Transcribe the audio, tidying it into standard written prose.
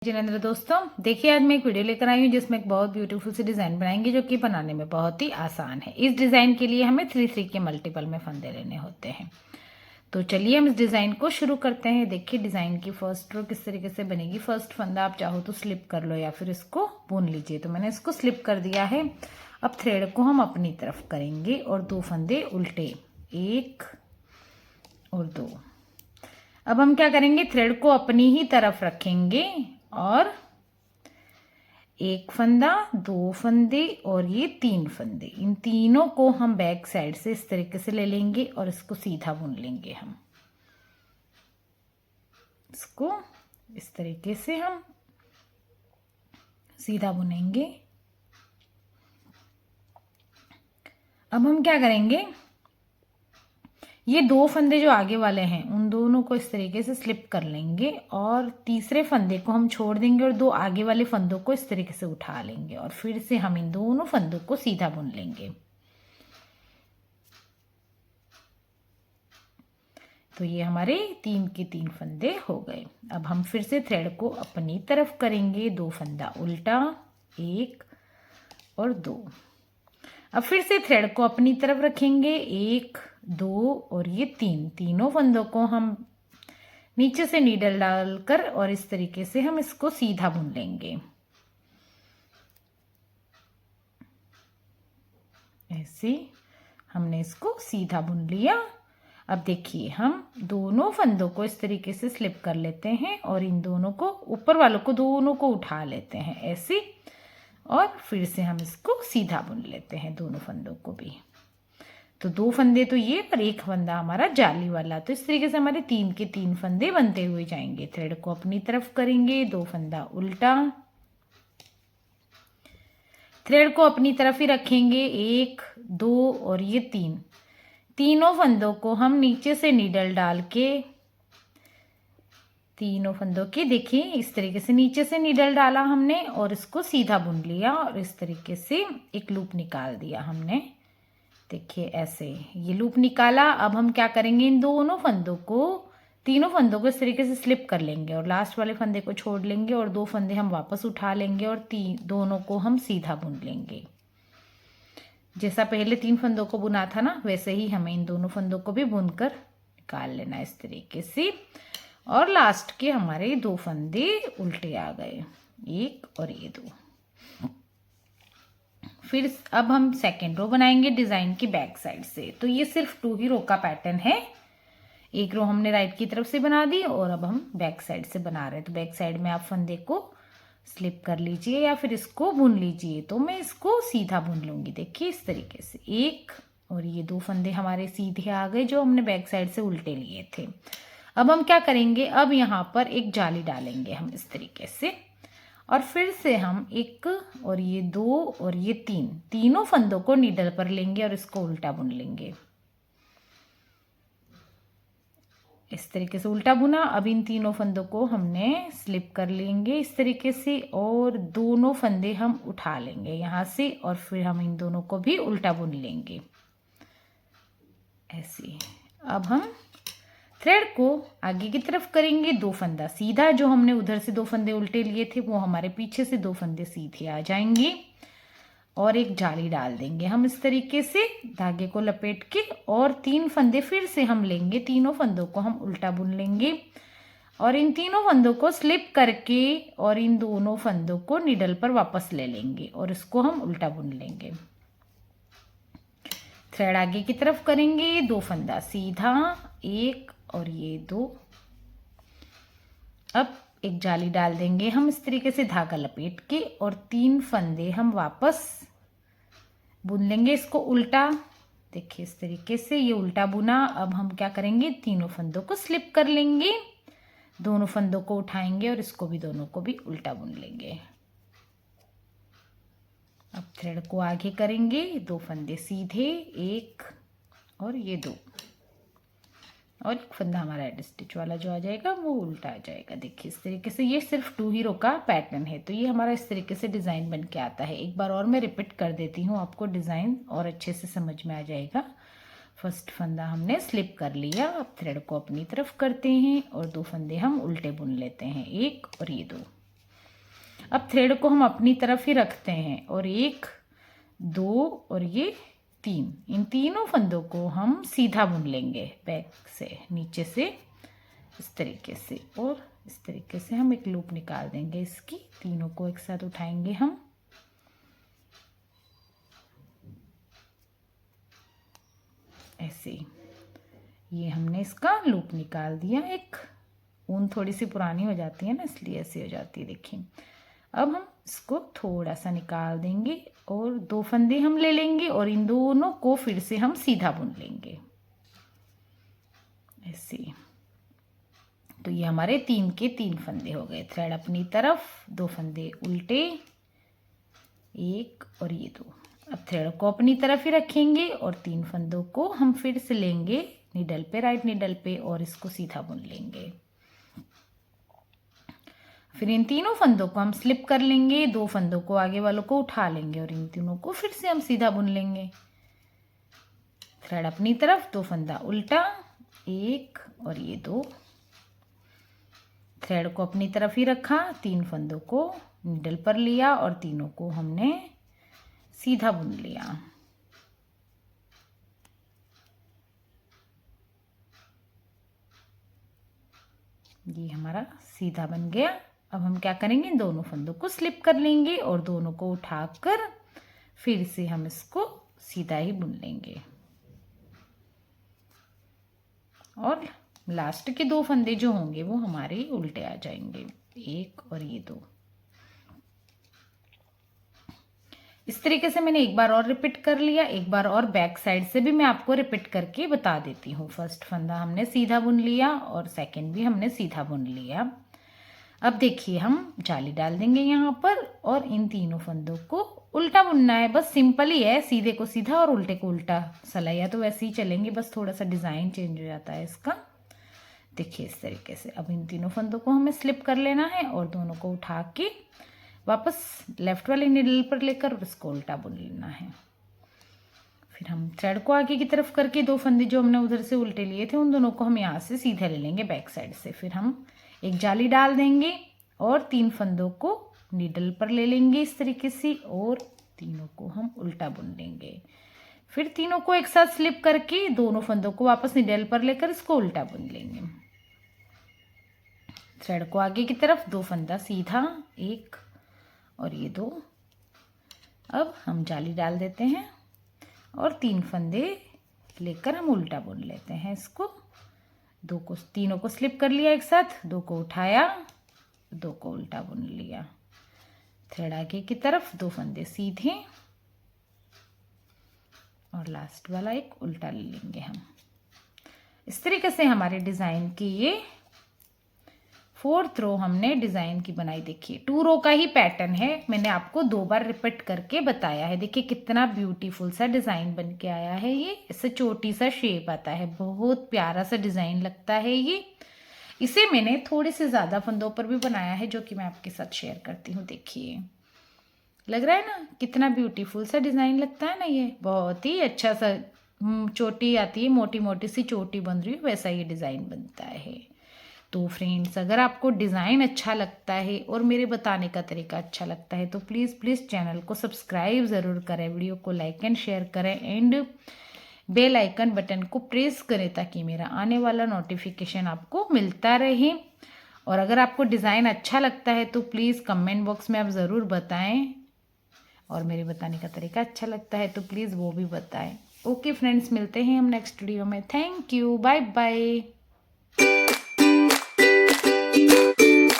जिनेंद्र दोस्तों, देखिए आज मैं एक वीडियो लेकर आई हूँ जिसमें एक बहुत ब्यूटीफुल सी डिज़ाइन बनाएंगे जो कि बनाने में बहुत ही आसान है। इस डिज़ाइन के लिए हमें 3-3 के मल्टीपल में फंदे लेने होते हैं। तो चलिए हम इस डिज़ाइन को शुरू करते हैं। देखिए डिज़ाइन की फर्स्ट रो किस तरीके से बनेगी। फर्स्ट फंदा आप चाहो तो स्लिप कर लो या फिर इसको बुन लीजिए। तो मैंने इसको स्लिप कर दिया है। अब थ्रेड को हम अपनी तरफ करेंगे और 2 फंदे उल्टे, 1 और 2। अब हम क्या करेंगे, थ्रेड को अपनी ही तरफ रखेंगे और 1 फंदा, 2 फंदे और ये 3 फंदे, इन तीनों को हम बैक साइड से इस तरीके से ले लेंगे और इसको सीधा बुन लेंगे। हम इसको इस तरीके से हम सीधा बुनेंगे। अब हम क्या करेंगे, ये 2 फंदे जो आगे वाले हैं उन दोनों को इस तरीके से स्लिप कर लेंगे और तीसरे फंदे को हम छोड़ देंगे और 2 आगे वाले फंदों को इस तरीके से उठा लेंगे और फिर से हम इन दोनों फंदों को सीधा बुन लेंगे। तो ये हमारे 3 के 3 फंदे हो गए। अब हम फिर से थ्रेड को अपनी तरफ करेंगे, 2 फंदा उल्टा, 1 और 2। अब फिर से थ्रेड को अपनी तरफ रखेंगे, 1, 2 और ये 3, तीनों फंदों को हम नीचे से नीडल डालकर और इस तरीके से हम इसको सीधा बुन लेंगे। ऐसे हमने इसको सीधा बुन लिया। अब देखिए हम दोनों फंदों को इस तरीके से स्लिप कर लेते हैं और इन दोनों को, ऊपर वालों को दोनों को उठा लेते हैं ऐसे, और फिर से हम इसको सीधा बुन लेते हैं दोनों फंदों को भी। तो 2 फंदे तो ये और 1 फंदा हमारा जाली वाला। तो इस तरीके से हमारे 3 के 3 फंदे बनते हुए जाएंगे। थ्रेड को अपनी तरफ करेंगे, 2 फंदा उल्टा, थ्रेड को अपनी तरफ ही रखेंगे, 1, 2 और ये 3, तीनों फंदों को हम नीचे से नीडल डाल के, तीनों फंदों की देखिए इस तरीके से नीचे से नीडल डाला हमने और इसको सीधा बुन लिया और इस तरीके से एक लूप निकाल दिया हमने। देखिए ऐसे ये लूप निकाला। अब हम क्या करेंगे, इन दोनों फंदों को, तीनों फंदों को इस तरीके से स्लिप कर लेंगे और लास्ट वाले फंदे को छोड़ लेंगे और 2 फंदे हम वापस उठा लेंगे और दोनों को हम सीधा बुन लेंगे। जैसा पहले 3 फंदों को बुना था ना, वैसे ही हमें इन दोनों फंदों को भी बुनकर निकाल लेना इस तरीके से। और लास्ट के हमारे 2 फंदे उल्टे आ गए, 1 और ये 2। फिर अब हम सेकेंड रो बनाएंगे डिज़ाइन की बैक साइड से। तो ये सिर्फ 2 ही रो का पैटर्न है। एक रो हमने राइट की तरफ से बना दी और अब हम बैक साइड से बना रहे हैं। तो बैक साइड में आप फंदे को स्लिप कर लीजिए या फिर इसको बुन लीजिए। तो मैं इसको सीधा बुन लूँगी। देखिए इस तरीके से 1 और ये 2 फंदे हमारे सीधे आ गए जो हमने बैक साइड से उल्टे लिए थे। अब हम क्या करेंगे, अब यहाँ पर एक जाली डालेंगे हम इस तरीके से और फिर से हम 1 और ये 2 और ये 3, तीनों फंदों को नीडल पर लेंगे और इसको उल्टा बुन लेंगे। इस तरीके से उल्टा बुना। अब इन तीनों फंदों को हमने स्लिप कर लेंगे इस तरीके से और दोनों फंदे हम उठा लेंगे यहाँ से और फिर हम इन दोनों को भी उल्टा बुन लेंगे ऐसे। अब हम थ्रेड को आगे की तरफ करेंगे, 2 फंदा सीधा, जो हमने उधर से 2 फंदे उल्टे लिए थे वो हमारे पीछे से 2 फंदे सीधे आ जाएंगे और एक जाली डाल देंगे हम इस तरीके से धागे को लपेट के और 3 फंदे फिर से हम लेंगे, तीनों फंदों को हम उल्टा बुन लेंगे और इन तीनों फंदों को स्लिप करके और इन दोनों फंदों को नीडल पर वापस ले लेंगे और इसको हम उल्टा बुन लेंगे। थ्रेड आगे की तरफ करेंगे, 2 फंदा सीधा, 1 और ये 2। अब एक जाली डाल देंगे हम इस तरीके से धागा लपेट के और 3 फंदे हम वापस बुन लेंगे इसको उल्टा। देखिए इस तरीके से ये उल्टा बुना। अब हम क्या करेंगे, तीनों फंदों को स्लिप कर लेंगे, दोनों फंदों को उठाएंगे और इसको भी दोनों को भी उल्टा बुन लेंगे। अब थ्रेड को आगे करेंगे, 2 फंदे सीधे, 1 और ये 2 और एक फंदा हमारा एड स्टिच वाला जो आ जाएगा वो उल्टा आ जाएगा। देखिए इस तरीके से ये सिर्फ 2 ही रो का पैटर्न है। तो ये हमारा इस तरीके से डिज़ाइन बन के आता है। एक बार और मैं रिपीट कर देती हूँ, आपको डिज़ाइन और अच्छे से समझ में आ जाएगा। फर्स्ट फंदा हमने स्लिप कर लिया। अब थ्रेड को अपनी तरफ करते हैं और 2 फंदे हम उल्टे बुन लेते हैं, 1 और ये 2। अब थ्रेड को हम अपनी तरफ ही रखते हैं और 1 2 और ये 3, इन तीनों फंदों को हम सीधा बुन लेंगे बैक से नीचे से इस तरीके से, और इस तरीके से हम एक लूप निकाल देंगे इसकी। तीनों को एक साथ उठाएंगे हम, ऐसे। ये हमने इसका लूप निकाल दिया। एक ऊन थोड़ी सी पुरानी हो जाती है ना, इसलिए ऐसी हो जाती है, देखिए। अब हम इसको थोड़ा सा निकाल देंगे और 2 फंदे हम ले लेंगे और इन दोनों को फिर से हम सीधा बुन लेंगे, ऐसे। तो ये हमारे 3 के 3 फंदे हो गए। थ्रेड अपनी तरफ, 2 फंदे उल्टे, 1 और ये 2। अब थ्रेड को अपनी तरफ ही रखेंगे और 3 फंदों को हम फिर से लेंगे नीडल पे, राइट नीडल पे, और इसको सीधा बुन लेंगे। फिर इन तीनों फंदों को हम स्लिप कर लेंगे, 2 फंदों को आगे वालों को उठा लेंगे और इन तीनों को फिर से हम सीधा बुन लेंगे। थ्रेड अपनी तरफ, 2 फंदा उल्टा, 1 और ये 2। थ्रेड को अपनी तरफ ही रखा, 3 फंदों को नीडल पर लिया और तीनों को हमने सीधा बुन लिया। ये हमारा सीधा बन गया। अब हम क्या करेंगे, दोनों फंदों को स्लिप कर लेंगे और दोनों को उठाकर फिर से हम इसको सीधा ही बुन लेंगे। और लास्ट के 2 फंदे जो होंगे वो हमारे उल्टे आ जाएंगे, 1 और ये 2। इस तरीके से मैंने एक बार और रिपीट कर लिया। एक बार और बैक साइड से भी मैं आपको रिपीट करके बता देती हूँ। फर्स्ट फंदा हमने सीधा बुन लिया और सेकंड भी हमने सीधा बुन लिया। अब देखिए हम जाली डाल देंगे यहाँ पर और इन तीनों फंदों को उल्टा बुनना है। बस सिंपल ही है, सीधे को सीधा और उल्टे को उल्टा। सलाइयाँ तो वैसे ही चलेंगी, बस थोड़ा सा डिज़ाइन चेंज हो जाता है इसका। देखिए इस तरीके से। अब इन तीनों फंदों को हमें स्लिप कर लेना है और दोनों को उठा के वापस लेफ्ट वाले नीडल पर लेकर उसको उल्टा बुन लेना है। फिर हम थ्रेड को आगे की तरफ करके 2 फंदे जो हमने उधर से उल्टे लिए थे उन दोनों को हम यहाँ से सीधे ले लेंगे बैक साइड से। फिर हम एक जाली डाल देंगे और 3 फंदों को नीडल पर ले लेंगे इस तरीके से और तीनों को हम उल्टा बुन लेंगे। फिर तीनों को एक साथ स्लिप करके दोनों फंदों को वापस नीडल पर लेकर इसको उल्टा बुन लेंगे। थ्रेड को आगे की तरफ, 2 फंदा सीधा, 1 और ये 2। अब हम जाली डाल देते हैं और 3 फंदे लेकर हम उल्टा बुन लेते हैं इसको। 2 को, तीनों को स्लिप कर लिया एक साथ, 2 को उठाया, 2 को उल्टा बुन लिया। थ्रेड आगे की तरफ, 2 फंदे सीधे और लास्ट वाला एक उल्टा ले लेंगे हम। इस तरीके से हमारे डिज़ाइन की ये 4th रो हमने डिज़ाइन की बनाई। देखिए 2 रो का ही पैटर्न है, मैंने आपको 2 बार रिपीट करके बताया है। देखिए कितना ब्यूटीफुल सा डिज़ाइन बन के आया है। ये इससे चोटी सा शेप आता है, बहुत प्यारा सा डिज़ाइन लगता है ये। इसे मैंने थोड़े से ज़्यादा फंदों पर भी बनाया है जो कि मैं आपके साथ शेयर करती हूँ। देखिए लग रहा है ना कितना ब्यूटीफुल सा डिज़ाइन लगता है ना। ये बहुत ही अच्छा सा चोटी आती है, मोटी मोटी सी चोटी बन रही है, वैसा ये डिज़ाइन बनता है। तो फ्रेंड्स अगर आपको डिज़ाइन अच्छा लगता है और मेरे बताने का तरीका अच्छा लगता है तो प्लीज़ चैनल को सब्सक्राइब ज़रूर करें, वीडियो को लाइक एंड शेयर करें एंड बेल आइकन बटन को प्रेस करें ताकि मेरा आने वाला नोटिफिकेशन आपको मिलता रहे। और अगर आपको डिज़ाइन अच्छा लगता है तो प्लीज़ कमेंट बॉक्स में आप ज़रूर बताएं और मेरे बताने का तरीका अच्छा लगता है तो प्लीज़ वो भी बताएं। ओके फ्रेंड्स, मिलते हैं हम नेक्स्ट वीडियो में। Thank you, bye bye.